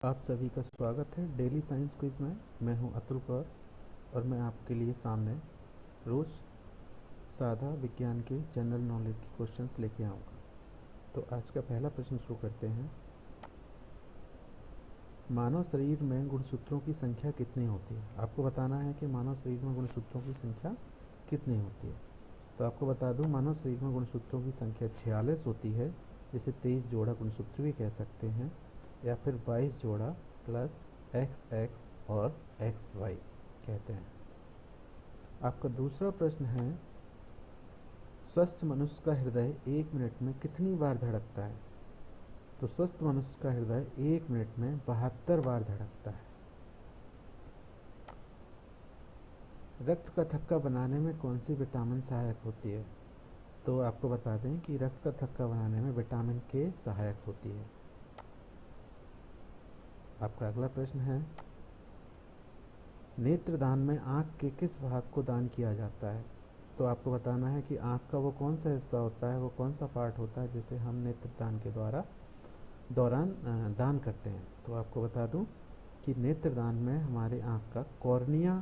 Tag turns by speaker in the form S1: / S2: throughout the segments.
S1: आप सभी का स्वागत है डेली साइंस क्विज में। मैं हूं अतुल कौर और मैं आपके लिए सामने रोज़ सादा विज्ञान के जनरल नॉलेज के क्वेश्चंस लेके आऊँगा। तो आज का पहला प्रश्न शुरू करते हैं। मानव शरीर में गुणसूत्रों की संख्या कितनी होती है? आपको बताना है कि मानव शरीर में गुणसूत्रों की संख्या कितनी होती है। तो आपको बता दूं, मानव शरीर में गुणसूत्रों की संख्या 46 होती है, जिसे 23 जोड़ा गुणसूत्र भी कह सकते हैं, या फिर 22 जोड़ा प्लस XX और XY कहते हैं। आपका दूसरा प्रश्न है, स्वस्थ मनुष्य का हृदय 1 मिनट में कितनी बार धड़कता है? तो स्वस्थ मनुष्य का हृदय 1 मिनट में 72 बार धड़कता है। रक्त का थक्का बनाने में कौन सी विटामिन सहायक होती है? तो आपको बता दें कि रक्त का थक्का बनाने में विटामिन के सहायक होती है। आपका अगला प्रश्न है, नेत्रदान में आँख के किस भाग को दान किया जाता है? तो आपको बताना है कि आँख का वो कौन सा हिस्सा होता है, वो कौन सा पार्ट होता है जिसे हम नेत्रदान के दौरान दान करते हैं। तो आपको बता दूं कि नेत्रदान में हमारे आँख का कॉर्निया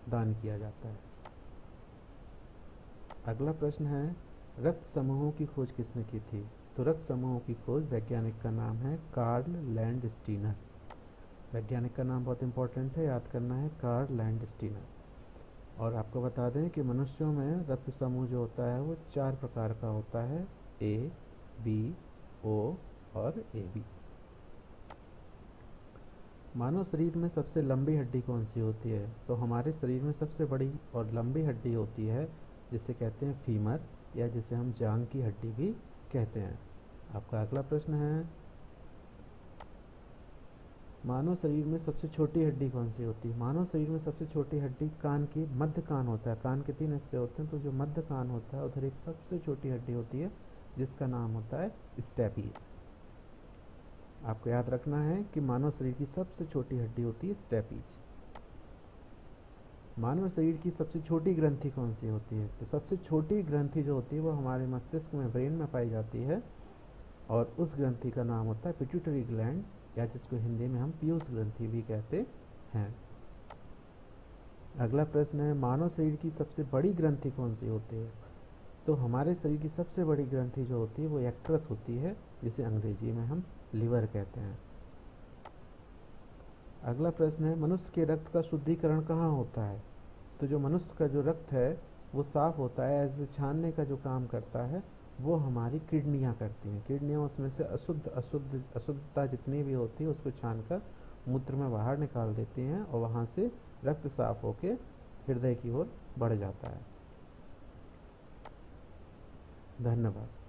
S1: दान किया जाता है। अगला प्रश्न है, रक्त समूहों की खोज किसने की थी? तो रक्त समूहों की खोज वैज्ञानिक का नाम है कार्ल लैंडस्टीनर। वैज्ञानिक का नाम बहुत इंपॉर्टेंट है, याद करना है, कार्ल लैंडस्टीनर। और आपको बता दें कि मनुष्यों में रक्त समूह जो होता है वो 4 प्रकार का होता है, A, B, O और AB। मानव शरीर में सबसे लंबी हड्डी कौन सी होती है? तो हमारे शरीर में सबसे बड़ी और लंबी हड्डी होती है जिसे कहते हैं फीमर, या जिसे हम जांग की हड्डी भी कहते हैं। आपका अगला प्रश्न है, मानव शरीर में सबसे छोटी हड्डी कौन सी होती है? मानव शरीर में सबसे छोटी हड्डी कान की मध्य कान होता है। कान के 3 हिस्से होते हैं, तो जो मध्य कान होता है उधर एक सबसे छोटी हड्डी होती है जिसका नाम होता है स्टेपीज। आपको याद रखना है कि मानव शरीर की सबसे छोटी हड्डी होती है स्टेपीज। मानव शरीर की सबसे छोटी ग्रंथि कौन सी होती है? तो सबसे छोटी ग्रंथि जो होती है वो हमारे मस्तिष्क में, ब्रेन में पाई जाती है, और उस ग्रंथि का नाम होता है पिट्यूटरी ग्लैंड, या जिसको हिंदी में हम पीयूष ग्रंथि भी कहते हैं। अगला प्रश्न है, मानव शरीर की सबसे बड़ी ग्रंथि कौन सी होती है? तो हमारे शरीर की सबसे बड़ी ग्रंथि जो होती है वो यकृत होती है, जिसे अंग्रेजी में हम लिवर कहते हैं। अगला प्रश्न है, मनुष्य के रक्त का शुद्धिकरण कहाँ होता है? तो जो मनुष्य का जो रक्त है वो साफ होता है, ऐसे छानने का जो काम करता है वो हमारी किडनियाँ करती हैं। किडनियाँ उसमें से अशुद्धता जितनी भी होती है उसको छानकर मूत्र में बाहर निकाल देती हैं, और वहाँ से रक्त साफ होकर हृदय की ओर बढ़ जाता है। धन्यवाद।